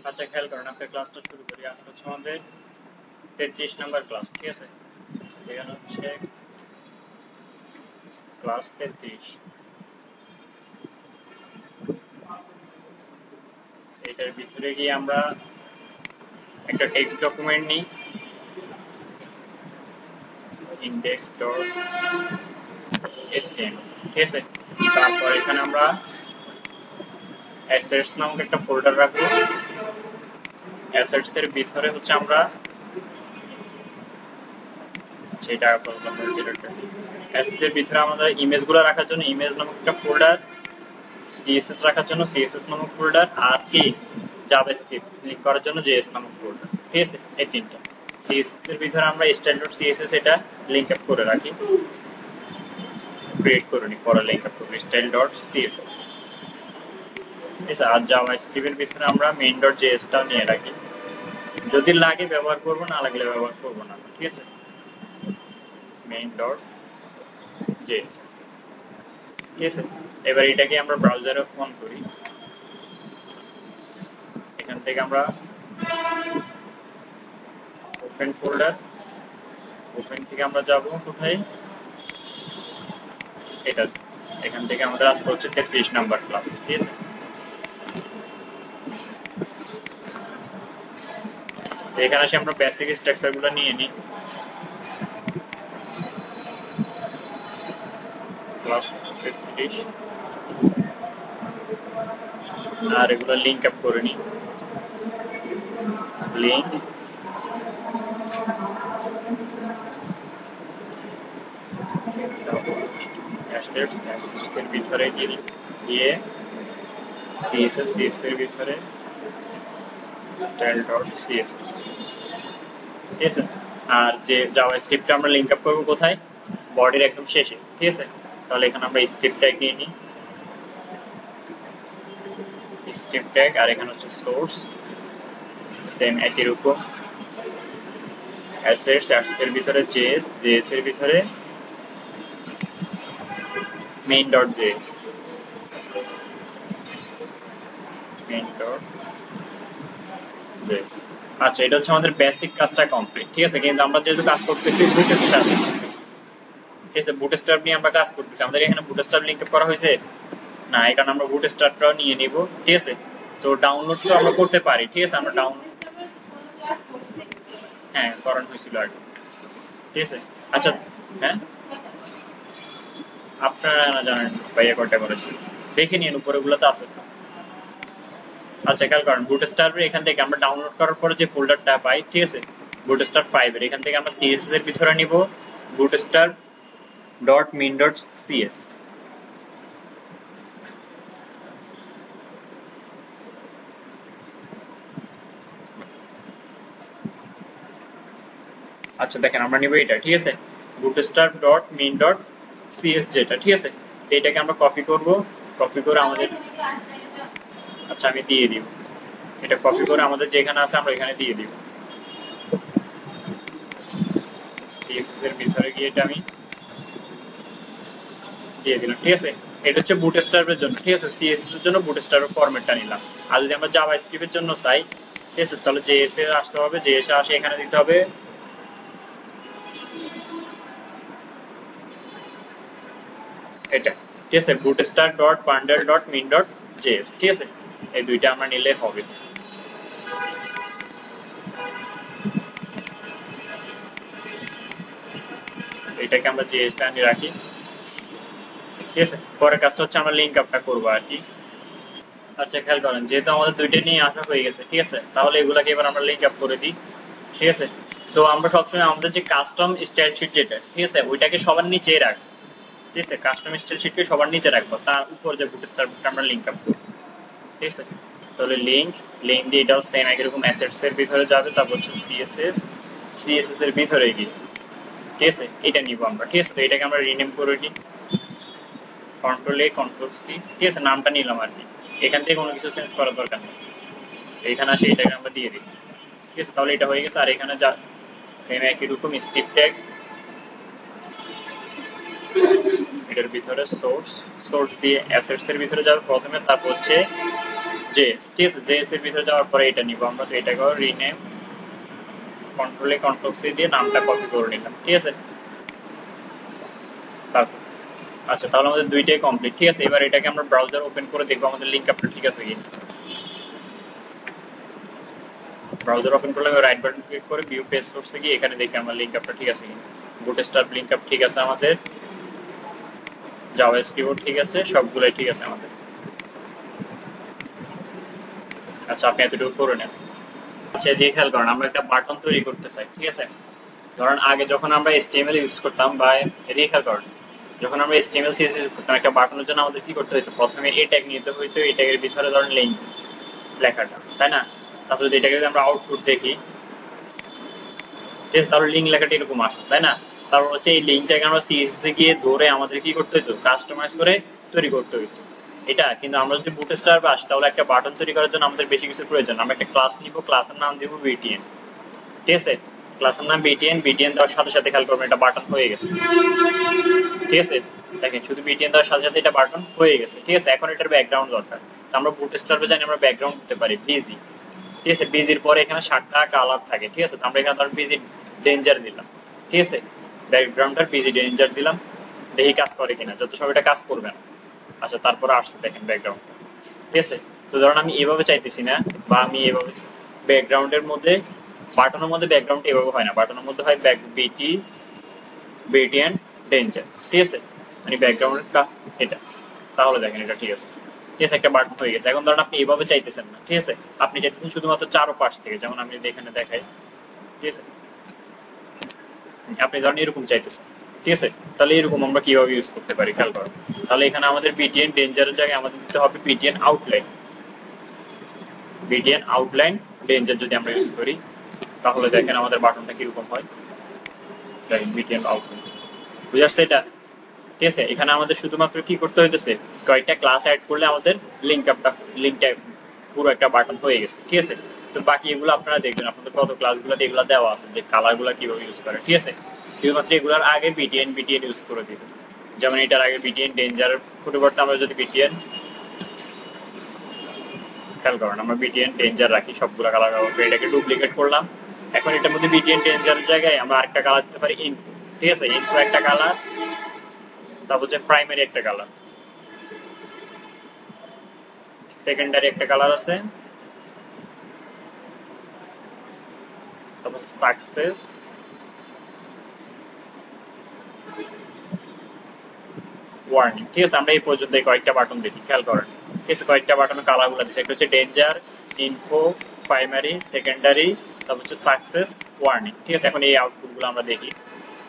আচ্ছা খেয়াল করেন আজকে ক্লাসটা শুরু করি। আজকে হচ্ছে আমাদের 33 নাম্বার ক্লাস, ঠিক আছে? এখানে হচ্ছে ক্লাস 33। এটার ভিতরে গিয়ে আমরা একটা টেক্সট ডকুমেন্ট নিই, index.html, ঠিক আছে? তারপর এখানে আমরা অ্যাসেটস নামক একটা ফোল্ডার রাখবো। অ্যাসেটস এর ভিতরে হচ্ছে আমরা সেটা অ্যাসেটস এর ভিতরে আমাদের ইমেজগুলো রাখার জন্য ইমেজ নামক একটা ফোল্ডার, সিএসএস রাখার জন্য সিএসএস নামক ফোল্ডার, আর কি জাভাস্ক্রিপ্ট লিংক করার জন্য জেএস নামক ফোল্ডার, ঠিক আছে? এই তিনটা। সিএসএস এর ভিতরে আমরা style.css এটা লিংক আপ করে রাখি, ক্রিয়েট করে নিই, পরে লিংক আপ করব style.css, ঠিক আছে? আর জাভাস্ক্রিপ্ট এর ভিতরে আমরা main.js টা নিয়ে রাখি, যদি লাগে ব্যবহার করব, না লাগলে ব্যবহার করব না, ঠিক আছে? main.js, ঠিক আছে? এবার এটাকে আমরা ব্রাউজারে অন করি। এখান থেকে আমরা ওপেন ফোল্ডার, ওপেন থেকে আমরা যাব কোথায়, এটা। এখান থেকে আমাদের আজকে হচ্ছে 33 নাম্বার ক্লাস, ঠিক আছে? এখানে আসে আমরা বেসিক স্ট্রাকচারগুলো নিয়ে নিই। ক্লাস 33 আর এগুলো লিংক আপ করে নিই। লিংক অ্যাসেটস, অ্যাসেটস এর ভিতরে গিয়ে সিএসএস, সিএসএস এর ভিতরে style.css, ঠিক আছে? আর যে জাভাস্ক্রিপ্ট আমরা লিংক আপ করব কোথায়, বডির একদম শেষে, ঠিক আছে? তাহলে এখানে আমরা স্ক্রিপ্ট ট্যাগ নিয়ে নিই, স্ক্রিপ্ট ট্যাগ, আর এখানে হচ্ছে সোর্স, সেম একই রকম অ্যাসেটস, অ্যাসেটস এর ভিতরে জেএস, জেএস এর ভিতরে main.js, main.js। আচ্ছা, এটা হচ্ছে আমাদের বেসিক কাজটা কমপ্লিট, ঠিক আছে? কিন্তু আমরা যেহেতু কাজ করতেছি বুটস্ট্র্যাপ, ঠিক আছে? বুটস্ট্র্যাপ নিয়ে আমরা কাজ করতেছি। আমাদের এখানে বুটস্ট্র্যাপ লিংক আপ করা হয়েছে না, এখানে আমরা বুটস্ট্র্যাপটাও নিয়ে নিব, ঠিক আছে? তো ডাউনলোড তো আমরা করতে পারি, ঠিক আছে? আমরা হ্যাঁ করানো হয়েছিল আগে, ঠিক আছে? আচ্ছা, হ্যাঁ আপনারা না জানেন ভাইয়া কয়টা করেছিল, দেখে নিন উপরে গুলোতে আছে তো। আচ্ছা খেয়াল করেন, বুটস্ট্র্যাপ এখান থেকে আমরা ডাউনলোড করার পরে যে ফোল্ডারটা পাই, ঠিক আছে? বুটস্ট্র্যাপ 5 এর এখান থেকে আমরা সিএসএস এর ভিতরে নিব bootstrap.main.cs, আচ্ছা দেখেন আমরা নিব এটা, ঠিক আছে? bootstrap.main.cs যেটা, ঠিক আছে? তো এটাকে আমরা কপি করব, কপি করে আমাদের, আচ্ছা আমি দিয়ে দিব, এটা কপি করে আমাদের যেখানে আছে আমরা এখানে দিয়ে দিব। সিএসএস এর ভিতরে গিয়ে এটা আমি দিয়ে দিলাম, ঠিক আছে? এটা হচ্ছে বুটস্ট্র্যাপের জন্য, ঠিক আছে? সিএসএস এর জন্য বুটস্ট্র্যাপের ফরম্যাটটা নিলাম। আর যদি আমরা জাভাস্ক্রিপ্টের জন্য চাই, ঠিক আছে, তাহলে জেএস এ আসতে হবে, জেএস এ আসে এখানে দিতে হবে এটা, ঠিক আছে? bootstrap.bundle.main.js, ঠিক আছে? এই দুইটা আমরা নিলে হবে। এটাকে আমরা জেএস টা নিয়ে রাখি, ঠিক আছে? পরের কাজটা হচ্ছে আমরা লিংক আপটা করবো আর কি। আচ্ছা খেয়াল করেন, যেহেতু আমাদের দুইটা নিয়ে আসা হয়ে গেছে, ঠিক আছে? তাহলে এগুলাকে এবার আমরা লিংক আপ করে দিই, ঠিক আছে? তো আমরা সবসময় আমাদের যে কাস্টম স্টাইল শিট যেটা, ঠিক আছে, ওইটাকে সবার নিচে রাখবো, ঠিক আছে? কাস্টম স্টাইল শিটকে সবার নিচে রাখবো, তার উপর যে বুটস্ট্র্যাপটা আমরা লিংক আপ করবো, ঠিক আছে? তাহলে লিংক দিয়ে এটাও সেম একই রকম অ্যাসেটস এর ভিতরে যাবে, তারপর হচ্ছে সিএসএস, সিএসএস এর ভিতরে গিয়ে, ঠিক আছে, এটা নিব আমরা, ঠিক আছে? তো এটাকে আমরা রিনেম করে দিই, কন্ট্রোল-A কন্ট্রোল-C, ঠিক আছে? নামটা নিলাম আর কি, এখান থেকে কোনো কিছু চেঞ্জ করার দরকার নেই। এখানে আসে এটাকে আমরা দিয়ে দিই, ঠিক আছে? তাহলে এটা হয়ে গেছে। আর এখানে যা সেম একই রকম স্ক্রিপ্ট ট্যাগ, এটার ভিতরে সোর্স, সোর্স দিয়ে অ্যাসেটস এর ভিতরে যাবে প্রথমে, তারপর হচ্ছে জেএস, ঠিক আছে। জেএস এর ভিতরে যাওয়ার পরে এটা নিব আমরা, তো এটাকে রিনেম, কন্ট্রোল সি দিয়ে নামটা কপি করে নিলাম, ঠিক আছে। তারপর আচ্ছা, তাহলে আমাদের দুইটাই কমপ্লিট, ঠিক আছে। এবার এটাকে আমরা ব্রাউজার ওপেন করে দেখবো আমাদের লিংক আপটা ঠিক আছে কি। ব্রাউজার ওপেন করলে রাইট বাটন ক্লিক করে ভিউ পেজ সোর্সে গিয়ে এখানে দেখি আমরা লিংক আপটা ঠিক আছে কি। বুটস্ট্র্যাপ লিংক আপ ঠিক আছে আমাদের, জাভাস্ক্রিপ্ট ঠিক আছে, সবগুলাই ঠিক আছে আমাদের। আচ্ছা, আপনি এতটুকু করে নেন। আচ্ছা, এদিকে খেয়াল করেন, আমরা একটা বাটন তৈরি করতে চাই, ঠিক আছে। ধরেন আগে যখন আমরা HTML ইউজ করতাম, বা এদিকে খেয়াল করেন, যখন আমরা HTML CSS ইউজ করতাম একটা বাটনের জন্য আমাদের কি করতে হতো, প্রথমে এই ট্যাগ নিতে হইতো, এই ট্যাগের ভিতরে ধরেন লিংক লেখাটা, তাই না। তারপর যদি এটাকে যদি আমরা আউটপুট দেখি, ঠিক আছে, তাহলে লিংক লেখাটা এরকম আসে, তাই না। তারপর হচ্ছে এই লিংকটাকে আমরা CSS এ গিয়ে ধরে আমাদের কি করতে হতো, কাস্টমাইজ করে তৈরি করতে হতো এটা। কিন্তু আমরা যদি বুটস্ট্র্যাপে আসি, তাহলে একটা বাটন তৈরি করার জন্য আমাদের বেশি কিছু প্রয়োজন। আমরা একটা ক্লাস নিব, ক্লাসের নাম দিব BTN, ঠিক আছে। ক্লাসের নাম BTN দেওয়ার সাথে সাথে খেয়াল করবেন এটা বাটন হয়ে গেছে, ঠিক আছে। দেখেন, শুধু BTN দেওয়ার সাথে সাথে এটা বাটন হয়ে গেছে, ঠিক আছে। এখন এটার ব্যাকগ্রাউন্ড দরকার, তো আমরা বুটস্ট্র্যাপে জানি আমরা ব্যাকগ্রাউন্ড দিতে পারি বিজি, ঠিক আছে। বিজির পরে এখানে 7টা কালার থাকে, ঠিক আছে। তো আমরা এখানে ধরেন বিজি ডেঞ্জার দিলাম, ঠিক আছে। ব্যাকগ্রাউন্ডটার বিজি ডেঞ্জার দিলাম, দেখি কাজ করে কিনা, যত সব এটা কাজ করবে না। আচ্ছা, তারপরে আসছে দেখেন ব্যাকগ্রাউন্ড, ঠিক আছে। তো ধরুন আমি এভাবে চাইতেছি না, বা আমি এভাবে ব্যাকগ্রাউন্ডের মধ্যে, বাটনের মধ্যে ব্যাকগ্রাউন্ড এভাবে হয় না, বাটনের মধ্যে হয় BTN ডেঞ্জার, ঠিক আছে। মানে ব্যাকগ্রাউন্ডের এটা, তাহলে দেখেন এটা ঠিক আছে, ঠিক আছে, একটা বাটন হয়ে গেছে। এখন ধরুন আপনি এভাবে চাইতেছেন না, ঠিক আছে, আপনি চাইতেছেন শুধুমাত্র চারপাশ থেকে, যেমন আমি এখানে দেখাই, ঠিক আছে। আপনি ধরেন এরকম চাইতেছেন, ঠিক আছে। তাহলে এরকম আমরা কিভাবে ইউজ করতে পারি খেয়াল করো। তাহলে এখানে আমাদের BTN ডেঞ্জারের জায়গায় আমাদের দিতে হবে BTN outline. BTN outline danger যদি আমরা ইউজ করি, তাহলে দেখেন আমাদের বাটনটা কিরকম হয়। দেখেন BTN আউটলাইন, বুঝে আসছে এটা, ঠিক আছে। এখানে আমাদের শুধুমাত্র কি করতে হইতেছে, কয়েকটা ক্লাস অ্যাড করলে আমাদের লিঙ্কটা পুরো একটা বাটন হয়ে গেছে, ঠিক আছে। তো বাকি এগুলো আপনারা দেখবেন, আপনাদের কত ক্লাসগুলো এগুলো দেওয়া আছে, যে কালারগুলো কিভাবে ইউজ করে, ঠিক আছে। শুধুমাত্র এগুলোর আগে BTN ইউজ করে দিবেন। যেমন এটার আগে BTN ডেঞ্জারের পরিবর্তে আমরা যদি BTN, খেয়াল করেন, আমরা BTN ডেঞ্জার রাখি, সবগুলো কালার ব্যবহার করে এটাকে ডুপ্লিকেট করলাম। এখন এটার মধ্যে BTN ডেঞ্জারের জায়গায় আমরা আরেকটা কালার দিতে পারি ইনফো, ঠিক আছে। ইনফো একটা কালার, তারপর হচ্ছে প্রাইমারি একটা কালার, সেকেন্ডারি একটা কালার আছে, তারপর সাকসেস, ওয়ার্নিং, ঠিক আছে। আমরা এই পর্যন্ত কয়েকটা বাটন দেখি, খেয়াল করেন, ঠিক আছে। কয়েকটা বাটনের কালার গুলো দিচ্ছে, একটা হচ্ছে ডেঞ্জার, ইনফো, প্রাইমারি, সেকেন্ডারি, তারপর হচ্ছে সাকসেস, ওয়ার্নিং, ঠিক আছে। এখন এই আউটপুট গুলো আমরা দেখি,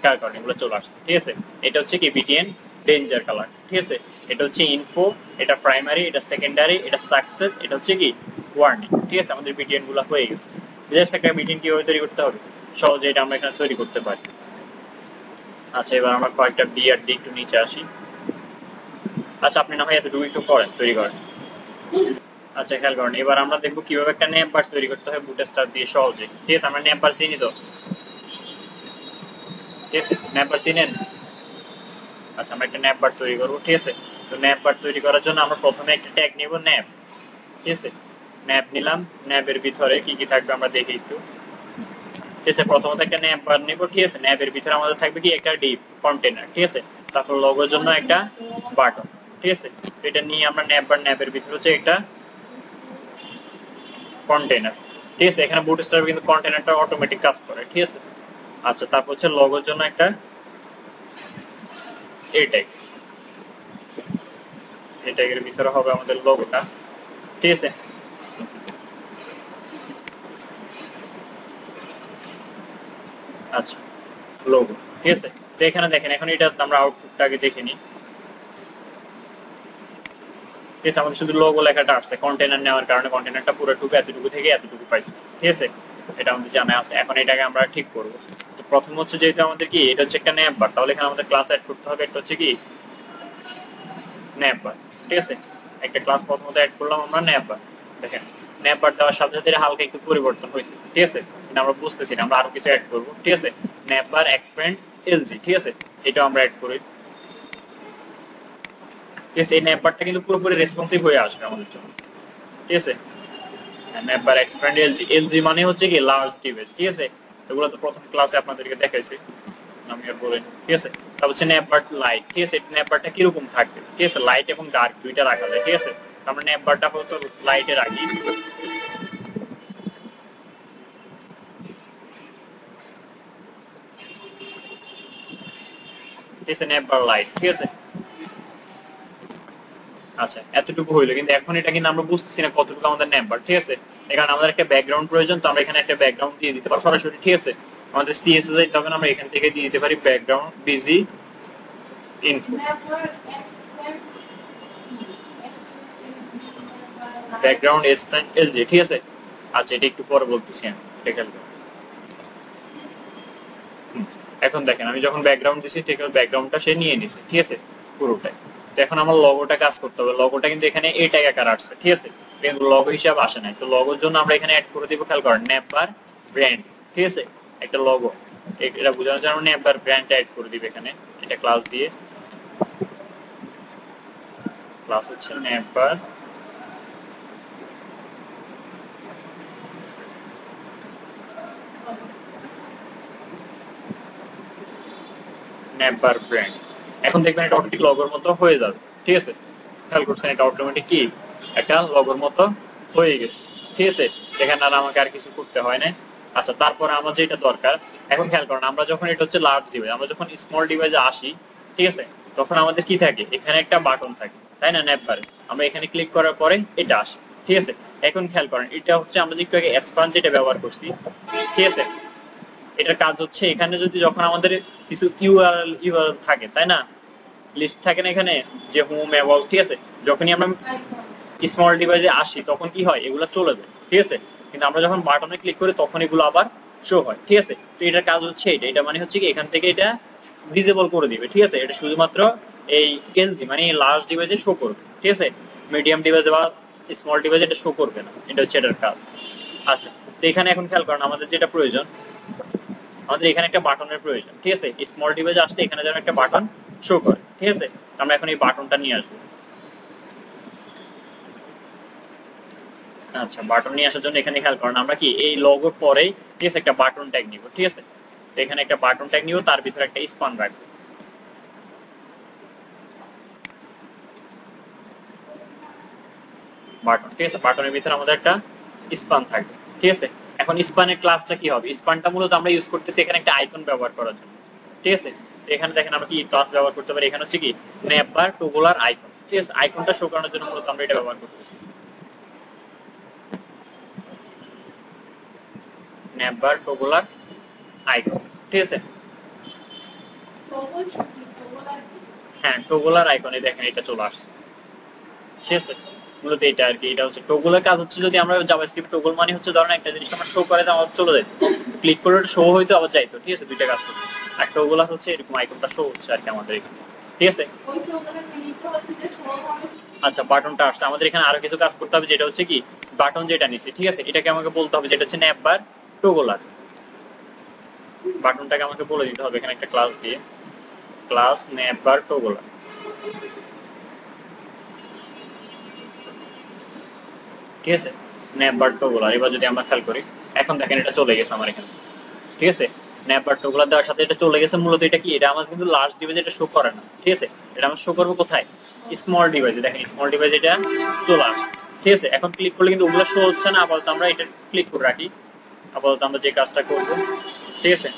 খেয়াল করেন, এগুলো চলে আসছে, ঠিক আছে। এটা হচ্ছে কি BTN ডেঞ্জার কালার, ঠিক আছে। এটা হচ্ছে ইনফো, এটা প্রাইমারি, এটা সেকেন্ডারি, এটা সাকসেস, এটা হচ্ছে কি ওয়ার্নিং, ঠিক আছে। আমাদের BTN গুলো হয়ে গেছে। জাস্ট একটা BTN কিভাবে তৈরি করতে হবে, সহজে এটা আমরা এখানে তৈরি করতে পারি। আচ্ছা, এবার আমরা কয়েকটা বিআর দিয়ে একটু নিচে আসি। আচ্ছা, আপনি না হয় এতটুকু একটু করেন, তৈরি করেন। আচ্ছা, খেয়াল করেন, এবার আমরা দেখবো কিভাবে একটা নেম বার তৈরি করতে হয় বুটস্ট্র্যাপ দিয়ে সহজে, ঠিক আছে। আমরা নেম বার চিনি তো, ঠিক আছে, নেম বার চিনেন। আচ্ছা, আমরা একটা ন্যাপ বার তৈরি করবো, ঠিক আছে। তো ন্যাপ বার তৈরি করার জন্য আমরা প্রথমে একটা ট্যাগ নিব ন্যাপ, ঠিক আছে। ন্যাপ নিলাম, ন্যাপের ভিতরে কি কি থাকবে আমরা দেখি একটু, ঠিক আছে। প্রথমত একটা ন্যাপ বার নিব, ঠিক আছে। ন্যাপের ভিতরে আমাদের থাকবে কি একটা ডিপ কন্টেনার, ঠিক আছে। তারপর লোগোর জন্য একটা বাটন, ঠিক আছে। তো এটা নিয়ে আমরা ন্যাপের ভিতরে হচ্ছে একটা কন্টেনার, ঠিক আছে। এখানে বুটস্ট্র্যাপে কিন্তু কন্টেনারটা অটোমেটিক কাজ করে, ঠিক আছে। আচ্ছা, তারপর হচ্ছে লোগোর জন্য একটা এই ট্যাগের ভিতরে হবে আমাদের লোগোটা, ঠিক আছে। আচ্ছা, লোগো, ঠিক আছে। তো এখানে দেখেন, এখন এটা আমরা আউটপুটটাকে দেখে নিই, ঠিক আছে। আমাদের শুধু লোগো লেখাটা আসছে, কন্টেনার নেওয়ার কারণে কন্টেনারটা পুরোটুকু এতটুকু থেকে এতটুকু পাইছে, ঠিক আছে। এটা আমাদের জানা আছে। এখন এটাকে আমরা ঠিক করব। তো প্রথম হচ্ছে, যেহেতু আমাদের কি এটা হচ্ছে একটা ন্যাপ বার, তাহলে এখানে আমাদের ক্লাস অ্যাড করতে হবে একটা হচ্ছে কি ন্যাপ বার, ঠিক আছে। একটা ক্লাস প্রথমত অ্যাড করলাম আমরা ন্যাপ বার। দেখেন, ন্যাপ বার দেওয়ার সাথে সাথে হালকা একটু পরিবর্তন হয়েছে, ঠিক আছে। কিন্তু আমরা বুঝতেছি না, আমরা আরো কিছু অ্যাড করবো, ঠিক আছে। ন্যাপ বার এক্সপ্যান্ড এলজি, ঠিক আছে, এটা আমরা অ্যাড করি, ঠিক আছে। এই ন্যাপ বারটা কিন্তু পুরোপুরি রেসপন্সিভ হয়ে আসবে আমাদের জন্য, ঠিক আছে, ম্যাপ বার এক্সপ্যান্ড এলজি। এলজি মানে হচ্ছে কি লার্জ ডিভাইস, ঠিক আছে, এগুলো তো প্রথম ক্লাসে আপনাদেরকে দেখাইছি, আমি আর বলেন, ঠিক আছে। তারপর হচ্ছে ন্যাপ বার লাইট, ঠিক আছে, ন্যাপ বারটা কিরকম থাকবে, ঠিক আছে, লাইট এবং ডার্ক দুইটা রাখা যায়, ঠিক আছে। তো আমরা ন্যাপ বারটা হয়তো লাইটে রাখি, ঠিক আছে, ন্যাপ বার লাইট, ঠিক আছে। আচ্ছা, এতটুকু হইলো, কিন্তু এখন এটা কিন্তু আমরা বুঝতেছি না কতটুকু আমাদের নাম্বার, ঠিক আছে। এখানে আমাদের একটা ব্যাকগ্রাউন্ড প্রয়োজন, তো আমরা এখানে একটা ব্যাকগ্রাউন্ড দিয়ে দিতে পারি সরাসরি, ঠিক আছে। আমাদের সিএসএস তখন আমরা এখান থেকে দিয়ে দিতে পারি background busy info, background expand LG, ঠিক আছে। আচ্ছা, এটা একটু পরে বলতেছি আমি, এটা খেয়াল করুন। এখন দেখেন আমি যখন ব্যাকগ্রাউন্ড দিছি, ঠিক আছে, ব্যাকগ্রাউন্ডটা সে নিয়ে নিছে, ঠিক আছে, পুরোটাই। তো এখন আমার লগোটা কাজ করতে হবে, লগোটা কিন্তু এখানে এই ট্যাগ আকার আসছে, ঠিক আছে, কিন্তু লগো হিসাব আসে না। তো লগোর জন্য আমরা এখানে অ্যাড করে দিব, খেয়াল করেন, নেপার ব্র্যান্ড, ঠিক আছে, একটা লগো, এটা বোঝানোর জন্য আমরা নেপার ব্র্যান্ড অ্যাড করে দিব এখানে, এটা ক্লাস দিয়ে, ক্লাস হচ্ছে নেপার নেপার ব্র্যান্ড। এখন দেখবেন এটা অটোমেটিক লগোর মতো হয়ে যাবে, ঠিক আছে, খেয়াল করছেন, এটা অটোমেটিক কি একটা লগোর মতো হয়ে গেছে, ঠিক আছে। এখানে আর আমাকে আর কিছু করতে হয় না। আচ্ছা, তারপরে আমার যেটা দরকার, এখন খেয়াল করেন, আমরা যখন এটা হচ্ছে লার্জ ডিভাইস, আমরা যখন স্মল ডিভাইসে আসি, ঠিক আছে, তখন আমাদের কি থাকে, এখানে একটা বাটন থাকে, তাই না, নেটবারে আমরা এখানে ক্লিক করার পরে এটা আসে, ঠিক আছে। এখন খেয়াল করেন, এটা হচ্ছে আমরা যে একটু আগে এক্সপান্ড যেটা ব্যবহার করছি, ঠিক আছে, এটার কাজ হচ্ছে এখানে যদি যখন আমাদের কিছু ইউআরএল থাকে, তাই না, লিস্ট থাকে না এখানে, যে হোম অ্যাবাউট, ঠিক আছে, যখনই আমরা স্মল ডিভাইসে আসি তখন কি হয়, এগুলো চলে যায়, ঠিক আছে। কিন্তু আমরা যখন বাটনে ক্লিক করি তখন এগুলো আবার শো হয়, ঠিক আছে। তো এটার কাজ হচ্ছে এটা, এটা মানে হচ্ছে কি এখান থেকে এটা ডিসেবল করে দিবে, ঠিক আছে। এটা শুধুমাত্র এই এলজি মানে এই লার্জ ডিভাইসে শো করবে, ঠিক আছে, মিডিয়াম ডিভাইসে বা স্মল ডিভাইসে এটা শো করবে না, এটা হচ্ছে এটার কাজ। আচ্ছা, তো এখানে এখন খেয়াল করেন, আমাদের যেটা প্রয়োজন, আমাদের এখানে একটা বাটনের প্রয়োজন, ঠিক আছে, স্মল ডিভাইসে আসলে এখানে যেন একটা বাটন শো করে, ঠিক আছে। আমরা এখন এই বাটনটা নিয়ে আসবো। আচ্ছা, বাটন নিয়ে আসার জন্য এখানে খেয়াল করেন, আমরা কি এই লগোর পরেই, ঠিক আছে, একটা বাটন ট্যাগ নিব, ঠিক আছে। তো এখানে একটা বাটন ট্যাগ নিব, তার ভিতরে একটা স্পান রাখবো, বাটন, ঠিক আছে, বাটনের ভিতরে আমাদের একটা স্পান থাকবে, ঠিক আছে। এখন স্পানের ক্লাসটা কি হবে, স্পানটা মূলত আমরা ইউজ করতেছি এখানে একটা আইকন ব্যবহার করার জন্য, ঠিক আছে। তো এখানে দেখেন আমরা কি ক্লাস ব্যবহার করতে পারি, এখানে হচ্ছে কি ন্যাপ বার টগলার আইকন, ঠিক আছে, আইকনটা শো করানোর জন্য মূলত আমরা এটা ব্যবহার করতেছি, ন্যাপ বার টগলার আইকন, ঠিক আছে। হ্যাঁ, টগলার আইকনে দেখেন এটা চলে আসছে, ঠিক আছে। মূলত এটা আর কি, এটা হচ্ছে টগলের কাজ হচ্ছে, যদি আমরা জাভাস্ক্রিপ্ট টগল মানে হচ্ছে ধরেন একটা জিনিস আমরা শো করে আমার চলে যায়, ক্লিক করে শো হইতো আবার যাইতো, ঠিক আছে, দুইটা কাজ করছে। আর টগল হচ্ছে এরকম আইকনটা শো হচ্ছে আর কি আমাদের এখানে, ঠিক আছে। আচ্ছা, বাটনটা আসছে, আমাদের এখানে আরো কিছু কাজ করতে হবে, যেটা হচ্ছে কি বাটন যেটা নিছি, ঠিক আছে, এটাকে আমাকে বলতে হবে যেটা হচ্ছে ন্যাপ বার টগলার, বাটনটাকে আমাকে বলে দিতে হবে এখানে একটা ক্লাস দিয়ে, ক্লাস ন্যাপ বার টগলার, ঠিক আছে, ন্যাপ বার টগলার। এবার যদি আমরা খেয়াল করি, এখন দেখেন এটা চলে গেছে আমার এখানে, ঠিক আছে, ন্যাপ বার টগলার দেওয়ার সাথে এটা চলে গেছে। মূলত এটা কি, এটা আমার কিন্তু লার্জ ডিভাইসে এটা শো করে না, ঠিক আছে, এটা আমার শো করবে কোথায়, স্মল ডিভাইসে, দেখেন স্মল ডিভাইসে এটা চলে আসছে, ঠিক আছে। এখন ক্লিক করলে কিন্তু ওগুলো শো হচ্ছে না, আপাতত আমরা এটা ক্লিক করে রাখি, আপাতত আমরা যে কাজটা করব, ঠিক আছে।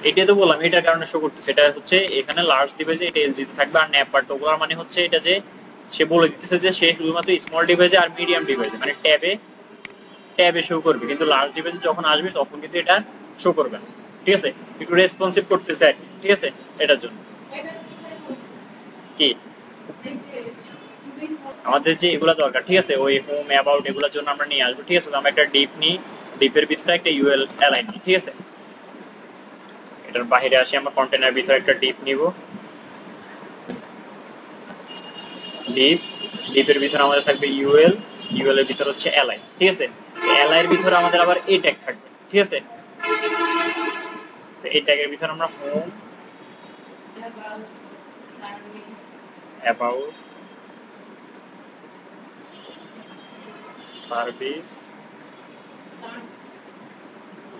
এটাই তো বললাম, এটার কারণে শো করতেছে, এটা হচ্ছে এখানে লার্জ ডিভাইসে এটা এলজি থাকবে, আর ন্যাপ বার টগলার মানে হচ্ছে এটা যে সে বলে দিতেছে যে সে শুধুমাত্র স্মল ডিভাইসে আর মিডিয়াম ডিভাইসে মানে ট্যাবে ট্যাবে শো করবে, কিন্তু লার্জ ডিভাইসে যখন আসবে তখন কিন্তু এটা শো করবে না, ঠিক আছে। একটু রেসপন্সিভ করতেছে আর কি, ঠিক আছে, এটার জন্য কি আমাদের যে এগুলা দরকার, ঠিক আছে, ওই হোম অ্যাবাউট এগুলোর জন্য আমরা নিয়ে আসবো, ঠিক আছে। তো আমরা একটা ডিপ নিই, ডিপের ভিতরে একটা ইউএল অ্যালাইন নিই, ঠিক আছে। এটার বাইরে আসি, আমরা কন্টেনার ভিতরে একটা ডিপ নিব, ডিপ, ডিপের ভিতরে আমাদের থাকবে ইউএল, ইউএল এর ভিতরে হচ্ছে অ্যালাই, ঠিক আছে। অ্যালাই এর ভিতরে আমাদের আবার এ ট্যাগ থাকবে, ঠিক আছে। তো এই ট্যাগের ভিতরে আমরা হোম অ্যাবাউট সার্ভিস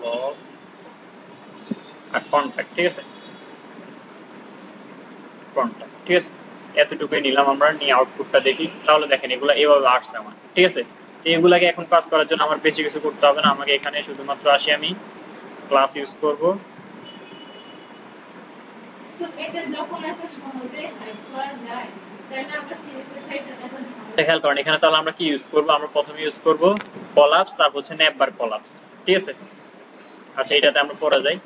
লগ আর কন্ট্যাক্ট, ঠিক আছে, কন্ট্যাক্ট, ঠিক আছে। এতটুকুই নিলাম আমরা, নিয়ে আউটপুটটা দেখি। তাহলে দেখেন এগুলা এভাবে আসছে আমার, ঠিক আছে। তো এগুলাকে এখন কাজ করার জন্য আমার বেশি কিছু করতে হবে না, আমাকে এখানে শুধুমাত্র আসি আমি ক্লাস ইউজ করব। খেয়াল করেন এখানে তাহলে আমরা কি ইউজ করব, আমরা প্রথমে ইউজ করব কলাপস, তারপর হচ্ছে নেপবার কলাপস, ঠিক আছে। আচ্ছা এটাতে আমরা পড়া যাই,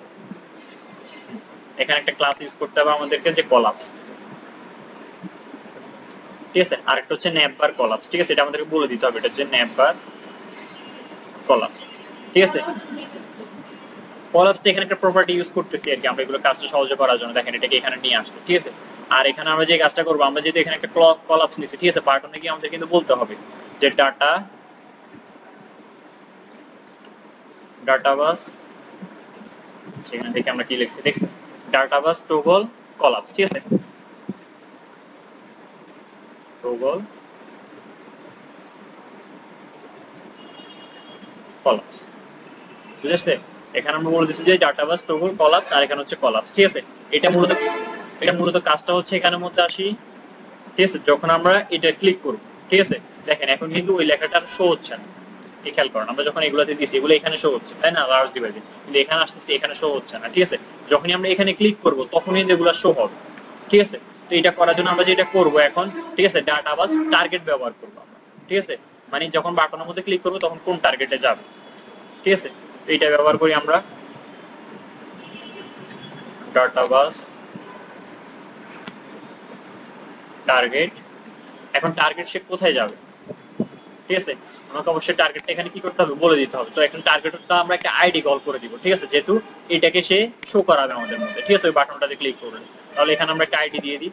এখানে একটা ক্লাস ইউজ করতে হবে আমাদেরকে যে কলাপস, ঠিক আছে। আরেকটা হচ্ছে নেপবার কলাপস, ঠিক আছে, এটা আমাদেরকে বলে দিতে হবে, এটা হচ্ছে নেপবার কলাপস, ঠিক আছে। কলাপসটা এখানে একটা প্রপার্টি ইউজ করতেছি আর কি, আমরা এগুলো কাজটা সহজে করার জন্য। দেখেন এটাকে এখানে নিয়ে আসছে, ঠিক আছে। আর এখানে আমরা যে কাজটা করবো, আমরা যেহেতু এখানে একটা কলাপস নিচ্ছি, ঠিক আছে, বাটনে গিয়ে আমাদের কিন্তু বলতে হবে যে ডাটা বাস, সেখানে দেখে আমরা কি লিখছি দেখছি, ডাটা বাস টগল কলাপস, ঠিক আছে, টগল কলাপস, বুঝেছে। এখানে আমরা বলে দিচ্ছি যে ডাটাবাস টগল কলাপস, আর এখানে হচ্ছে কলাপস, ঠিক আছে। এটা মূলত কাজটা হচ্ছে এখানের মধ্যে আসি, ঠিক আছে, যখন আমরা এটা ক্লিক করব, ঠিক আছে। দেখেন এখন কিন্তু ওই লেখাটা শো হচ্ছে না, এই খেয়াল করেন, আমরা যখন এগুলোতে দিছি এগুলো এখানে শো হচ্ছে, তাই না, লার্জ ডিভাইডে, কিন্তু এখানে আসতেছে এখানে শো হচ্ছে না, ঠিক আছে। যখনই আমরা এখানে ক্লিক করব তখনই এগুলো শো হবে, ঠিক আছে। তো এটা করার জন্য আমরা যেটা করব এখন, ঠিক আছে, ডাটাবাস টার্গেট ব্যবহার করবো আমরা, ঠিক আছে, মানে যখন বাটনের মধ্যে ক্লিক করবো তখন কোন টার্গেটে যাবে, ঠিক আছে। তো এটা ব্যবহার করি আমরা ডাটাবাস টার্গেট। এখন টার্গেট সে কোথায় যাবে, ঠিক আছে, আমাকে অবশ্যই টার্গেটটা এখানে কি করতে হবে বলে দিতে হবে। তো এখন টার্গেটটা আমরা একটা আইডি কল করে দিব, ঠিক আছে, যেহেতু এটাকে সে শো করাবে আমাদের মধ্যে, ঠিক আছে, ওই বাটনটাতে ক্লিক করলে। তাহলে এখানে আমরা একটা আইডি দিয়ে দিই,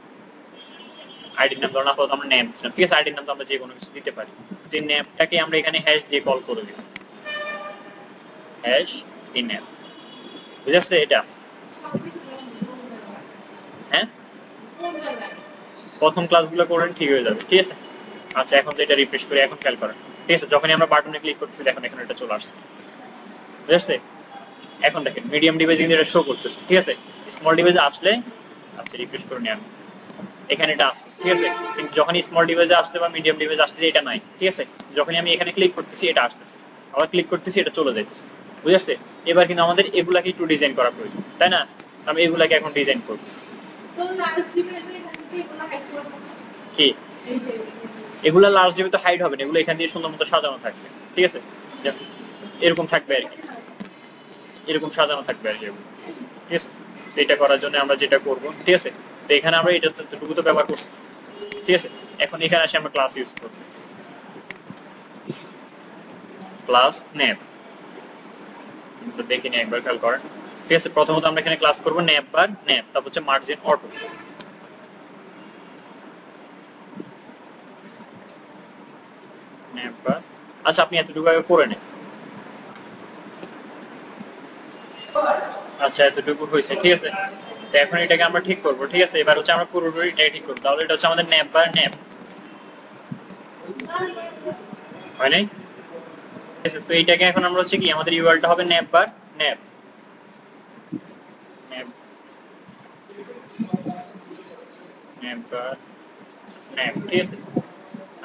আইডির নাম ধরুন আপাতত আমরা নেম, ঠিক আছে, আইডির নাম তো আমরা যে কোনো কিছু দিতে পারি। তো এই নেমটাকে আমরা এখানে হ্যাশ দিয়ে কল করে দিব, হ্যাশ ইন নেম, বুঝেছে এটা, হ্যাঁ, প্রথম ক্লাসগুলো করেন ঠিক হয়ে যাবে, ঠিক আছে। আচ্ছা এখন তো এটা রিফ্রেশ করি, এখন খেয়াল করেন, ঠিক আছে, যখনই আমরা বাটনে ক্লিক করতেছি দেখুন এখানে এটা চলে আসছে, বুঝেছে। এখন দেখেন মিডিয়াম ডিভাইস কিন্তু এটা শো করতেছে, ঠিক আছে, স্মল ডিভাইসে আসলে, আচ্ছা রিফ্রেশ করে নিয়ে আমি এখানে এটা আসছে, ঠিক আছে, কিন্তু যখন স্মল ডিভাইসে আসছে বা মিডিয়াম ডিভাইসে আসছে এটা নাই, ঠিক আছে। যখনই আমি এখানে ক্লিক করতেছি এটা আসতেছে, আবার ক্লিক করতেছি এটা চলে যাইতেছে, বুঝেছে। এবার কিন্তু আমাদের এগুলাকে একটু ডিজাইন করা প্রয়োজন, তাই না, আমি এগুলাকে এখন ডিজাইন করবো। কি এগুলা লার্জ ডিভাইসে হাইড হবে না, এগুলো এখান দিয়ে সুন্দর মতো সাজানো থাকবে, ঠিক আছে, এরকম থাকবে আর কি, এরকম সাজানো থাকবে আর কি, ঠিক আছে। তো এটা করার জন্য আমরা যেটা করবো, ঠিক আছে, তো এখানে আমরা এটা টুকু তো ব্যবহার করছি, ঠিক আছে। এখন এখানে আসে আমরা ক্লাস ইউজ করবো, ক্লাস নেপ, দেখি নি একবার খেয়াল করেন, ঠিক আছে। প্রথমত আমরা এখানে ক্লাস করবো নেপ বার নেপ, তারপর হচ্ছে মার্জিন অটো, নেপ বার। আচ্ছা আপনি এতটুকু আগে করে নেন, আচ্ছা এতটুকু হয়েছে, ঠিক আছে। তো এখন এটাকে আমরা ঠিক করবো, ঠিক আছে। এবার হচ্ছে আমরা পুরোপুরি এটাকে ঠিক করবো, তাহলে এটা হচ্ছে আমাদের নেপ বার নেপ, হয় নাই, ঠিক আছে। তো এইটাকে এখন আমরা হচ্ছে কি আমাদের ইউআরটা হবে নেপ বার নেপ, নেপ নেপ বার নেপ, ঠিক আছে।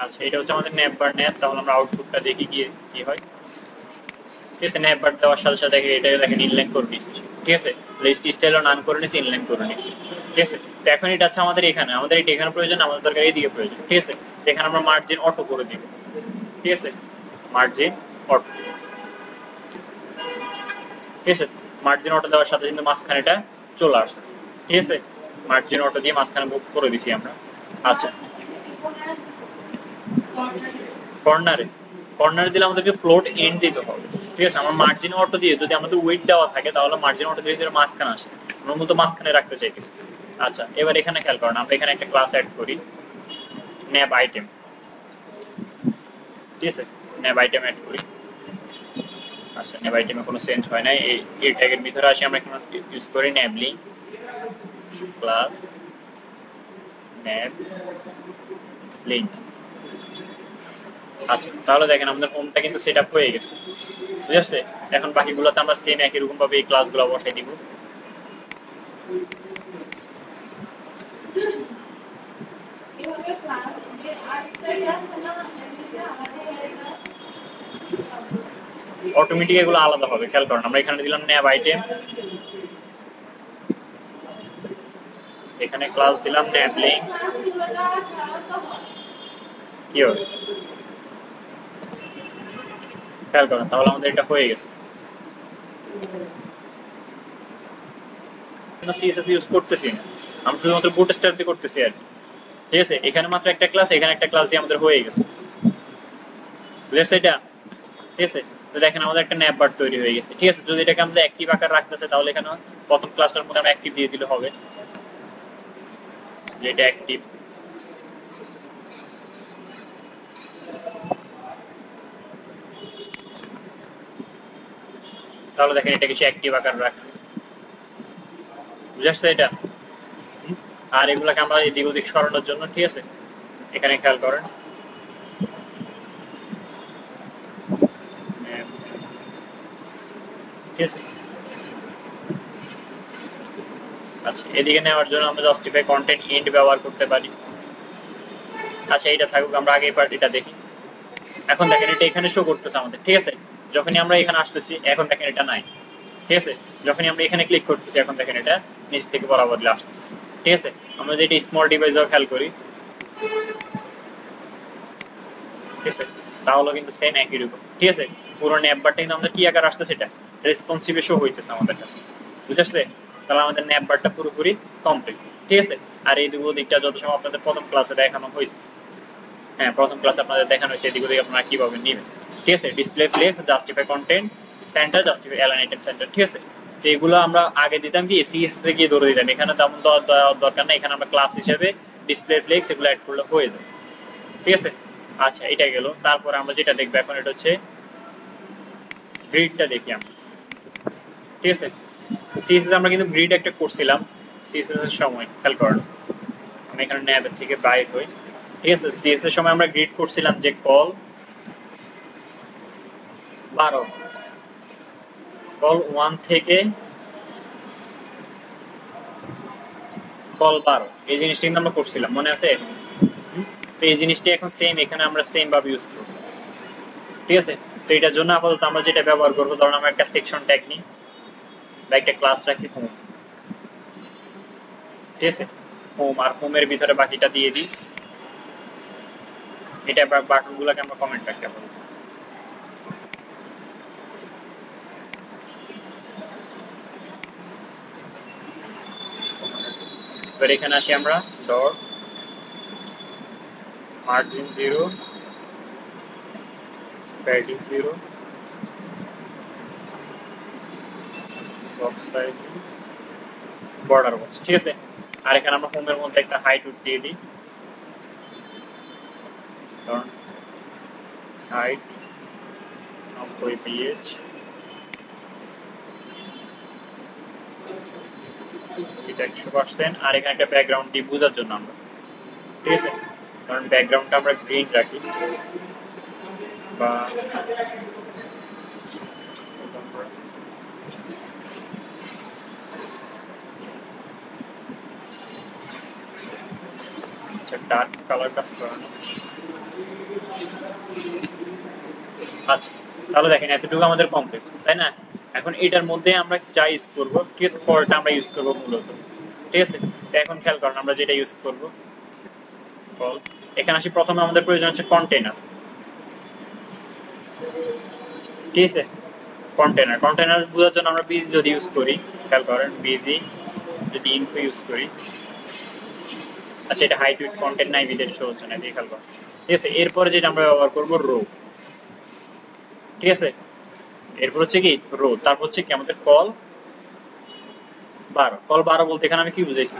আচ্ছা এটা হচ্ছে আমাদের নেপ বার নেপ, তাহলে আমরা আউটপুটটা দেখি গিয়ে কি হয়, ঠিক আছে। নেপ বার দেওয়ার সাথে সাথে এটা দেখেন ইনলাইন করে নিয়েছি, ঠিক আছে, লিস্ট স্টাইলও নান করে নিয়েছি, ইনলাইন করে নিয়েছি, ঠিক আছে। তো এখন এটা আছে আমাদের এখানে, আমাদের এটা এখানে প্রয়োজন, আমাদের দরকার এইদিকে প্রয়োজন, ঠিক আছে। তো এখানে আমরা মার্জিন অটো করে দিব, ঠিক আছে, মার্জিন অটো, ঠিক আছে। মার্জিন অটো দেওয়ার সাথে কিন্তু মাঝখানে এটা চলে আসছে, ঠিক আছে, মার্জিন অটো দিয়ে মাঝখানে বুক করে দিছি আমরা। আচ্ছা কর্নারে, কর্নারে দিলে আমাদেরকে ফ্লোট এন্ড দিতে হবে, ঠিক আছে। আমার মার্জিন অটো দিয়ে যদি আমাদের ওয়েট দেওয়া থাকে তাহলে মার্জিন অটো দিয়ে মাঝখানে আসে, আমরা মূলত মাঝখানে রাখতে চাইতেছি। আচ্ছা এবার এখানে খেয়াল করেন, আমরা এখানে একটা ক্লাস অ্যাড করি ন্যাব আইটেম, ঠিক আছে, ন্যাব আইটেম অ্যাড করি। আচ্ছা ন্যাব আইটেমে কোনো চেঞ্জ হয় না, এই ট্যাগের ভিতরে আসি আমরা এখানে ইউজ করি ন্যাব লিঙ্ক ক্লাস nav link। আচ্ছা তাহলে দেখেন আমাদের হোমটা কিন্তু সেট আপ হয়ে গেছে, বুঝছে? এখন বাকিগুলোতে আমরা সেম একই রকম ভাবে এই ক্লাসগুলো বসাই দিব। অটোমেটিক এগুলো আলাদা হবে, খেয়াল করেন। আমরা এখানে দিলাম ন্যাব আইটেম, এখানে ক্লাস দিলাম ন্যাব লিঙ্ক, কি হবে খেয়াল করেন, তাহলে আমাদের এটা হয়ে গেছে। সিএসএস ইউজ করতেছি না, আমরা শুধুমাত্র বুটস্ট্র্যাপ দিয়ে করতেছি আর কি, ঠিক আছে? এখানে মাত্র একটা ক্লাস, এখানে একটা ক্লাস দিয়ে আমাদের হয়ে গেছে, বুঝেছে এটা? ঠিক আছে, তো দেখেন আমাদের একটা ন্যাপ বার তৈরি হয়ে গেছে, ঠিক আছে? যদি এটাকে আমাদের অ্যাক্টিভ আকার রাখতেছে তাহলে এখানে প্রথম ক্লাসটার মধ্যে আমরা অ্যাক্টিভ দিয়ে দিলে হবে, যেটা অ্যাক্টিভ। তাহলে দেখেন এটা কিছু অ্যাক্টিভ আকার রাখছে, বুঝে আসছে এটা? আর এগুলাকে আমরা এদিক ওদিক সরানোর জন্য, ঠিক আছে, এখানে খেয়াল করেন, ঠিক আছে? আচ্ছা এদিকে নেওয়ার জন্য আমরা জাস্টিফাই কন্টেন্ট ইন্ট ব্যবহার করতে পারি। আচ্ছা এটা থাকুক, আমরা আগে পার্টিটা দেখি। এখন দেখেন এটা এখানে শো করতেছে আমাদের, ঠিক আছে? যখনই আমরা এখানে আসতেছি এখন দেখেন এটা নাই, ঠিক আছে? যখনই আমরা এখানে ক্লিক করতেছি এখন দেখেন এটা নিচ থেকে বরাবর আসতেছে, ঠিক আছে? আমরা যদি স্মল ডিভাইসও খেয়াল করি, ঠিক আছে, তাহলে কিন্তু সেম একই রকম, ঠিক আছে? পুরো ন্যাপ বারটা কিন্তু আমাদের কি আকার আসতেছে, এটা রেসপন্সিভে শো হইতেছে আমাদের কাছে, বুঝতে? তাহলে আমাদের ন্যাপ বারটা পুরোপুরি কমপ্লিট, ঠিক আছে? আর এই দিক দিকটা যত সময় আপনাদের প্রথম ক্লাসে দেখানো হয়েছে, হ্যাঁ প্রথম ক্লাসে আপনাদের দেখানো হয়েছে, এদিক ওদিক আপনারা কিভাবে নেবেন, ঠিক আছে? Display place, justify content, centre, justify align item centre, ঠিক আছে? তো এগুলো আমরা আগে দিতাম কি সিএসএস এ গিয়ে ধরে দিতাম, এখানে তেমন দরকার না, এখানে আমরা ক্লাস হিসেবে ডিসপ্লে ফ্লেক্স এগুলো অ্যাড করলে হয়ে যাবে, ঠিক আছে? আচ্ছা এটা গেল, তারপর আমরা যেটা দেখবো এখন এটা হচ্ছে গ্রিডটা দেখি আমরা, ঠিক আছে? সিএসএস আমরা কিন্তু গ্রিড একটা করছিলাম সিএসএস এর সময়, খেয়াল করেন আমি এখানে ন্যাবের থেকে বাইর হই, ঠিক আছে? সিএসএস এর সময় আমরা গ্রিড করছিলাম যে কল 12, কল 1 থেকে কল 12, এই জিনিসটা কিন্তু আমরা করছিলাম, মনে আছে? তো এই জিনিসটা এখন সেম এখানে আমরা সেম ভাবে ইউজ করব, ঠিক আছে? তো এটার জন্য আপাতত আমরা যেটা ব্যবহার করবো, ধরুন আমরা একটা সেকশন ট্যাগ নিই বা একটা ক্লাস রাখি হোম, ঠিক আছে? হোম, আর হোমের ভিতরে বাকিটা দিয়ে দিই, এটা বাটন গুলাকে আমরা কমেন্ট রাখতে পারবো। এবার এখানে আসি আমরা, dot margin 0, padding 0, box size, border box, ঠিক আছে? আর এখানে আমরা হোমের মধ্যে একটা হাইট উঠ দিয়ে দিই, ধরুন হাইট 90 ph, এটা 100%, আর এখানে একটা ব্যাকগ্রাউন্ড দিয়ে বোঝার জন্য আমরা, ঠিক আছে? কারণ ব্যাকগ্রাউন্ডটা আমরা গ্রিন রাখি বা ডার্ক কালার কাজ করানো। আচ্ছা তাহলে দেখেন এতটুকু আমাদের কমপ্লিট, তাই না? এখন এটার মধ্যে আমরা যা ইউজ করবো, ঠিক আছে, ফরটা আমরা ইউজ করবো মূলত, ঠিক আছে? তো এখন খেয়াল করেন আমরা যেটা ইউজ করবো, এখানে আসি, প্রথমে আমাদের প্রয়োজন হচ্ছে কন্টেনার, ঠিক আছে? কন্টেনার, কন্টেনার বোঝার জন্য আমরা বিজি যদি ইউজ করি, খেয়াল করেন বিজি যদি ইনফো ইউজ করি, আচ্ছা এটা হাইট উইথ কন্টেন্ট নাই বিদের শো হচ্ছে না, দিয়ে খেয়াল করেন, ঠিক আছে? এরপরে যেটা আমরা ব্যবহার করবো রো, ঠিক আছে? এরপর হচ্ছে কি রো, তারপর হচ্ছে কি আমাদের কল 12, কল 12 বলতে এখানে আমি কি বুঝাইছি?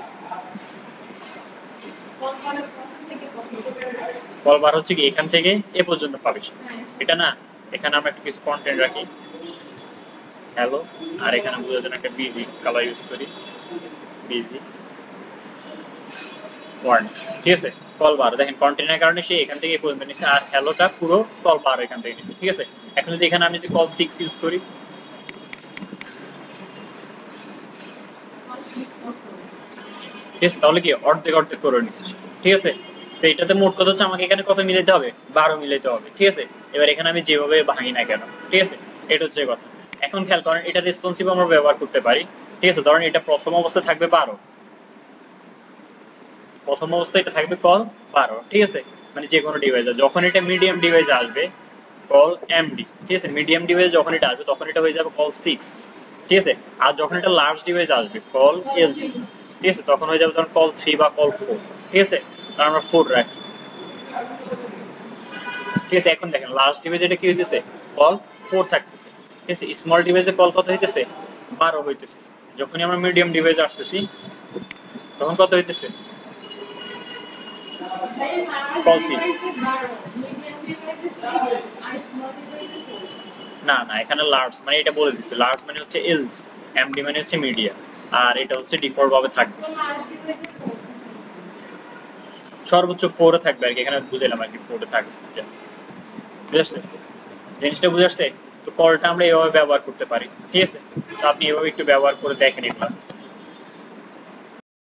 কল 12 হচ্ছে কি এখান থেকে এ পর্যন্ত পাবলিশ, এটা না? এখানে আমরা একটু কিছু কন্টেন্ট রাখি, হ্যালো, আর এখানে বোঝার জন্য একটা বিজি কালার ইউজ করি, বিজি, ওয়ার্নিং, ঠিক আছে। কল 12 দেখেন কন্টেন্টের কারণে সে এখান থেকে এই পর্যন্ত নিচ্ছে, আর হ্যালোটা পুরো কল 12 এখান থেকে নিচ্ছে, ঠিক আছে। এখন যদি এখানে আমি যদি কল 6 ইউজ করি, ঠিক আছে, তাহলে কি অর্ধেক অর্ধেক করে নিচ্ছে, ঠিক আছে। তো এটাতে মোট কথা হচ্ছে আমাকে এখানে কত মিলাইতে হবে, 12 মিলাইতে হবে, ঠিক আছে। এবার এখানে আমি যেভাবে ভাঙি না কেন, ঠিক আছে, এটা হচ্ছে কথা। এখন খেয়াল করেন এটা রেসপন্সিভ আমরা ব্যবহার করতে পারি, ঠিক আছে। ধরেন এটা প্রথম অবস্থায় থাকবে 12, প্রথম অবস্থায় এটা থাকবে কল 12, ঠিক আছে, মানে যে কোনো ডিভাইসে। যখন এটা মিডিয়াম ডিভাইসে আসবে কল এমডি, ঠিক আছে, মিডিয়াম ডিভাইস যখন এটা আসবে তখন এটা হয়ে যাবে কল 6, ঠিক আছে। আর যখন এটা লার্জ ডিভাইস আসবে কল এলজি, ঠিক আছে, তখন হয়ে যাবে ধরুন কল 3 বা কল 4, ঠিক আছে। তার আমরা 4 রাখি, ঠিক আছে। এখন দেখেন লার্জ ডিভাইস এটা কি হইতেছে, কল 4 থাকতেছে, ঠিক আছে। স্মল ডিভাইসে কল কত হইতেছে, 12 হইতেছে। যখনই আমরা মিডিয়াম ডিভাইসে আসতেছি তখন কত হইতেছে, কল 6। না না, এখানে লার্জ মানে এটা বলে দিচ্ছে, লার্জ মানে হচ্ছে এলজি, এমডি মানে হচ্ছে মিডিয়া, আর এটা হচ্ছে ডিফল্ট ভাবে থাকবে, সর্বোচ্চ 4 এ থাকবে আর কি, এখানে বুঝাইলাম আর কি 4 এ থাকবে, বুঝতে জিনিসটা বুঝে আসছে। তো কলটা আমরা এভাবে ব্যবহার করতে পারি, ঠিক আছে। তো আপনি এভাবে একটু ব্যবহার করে দেখেন এগুলা।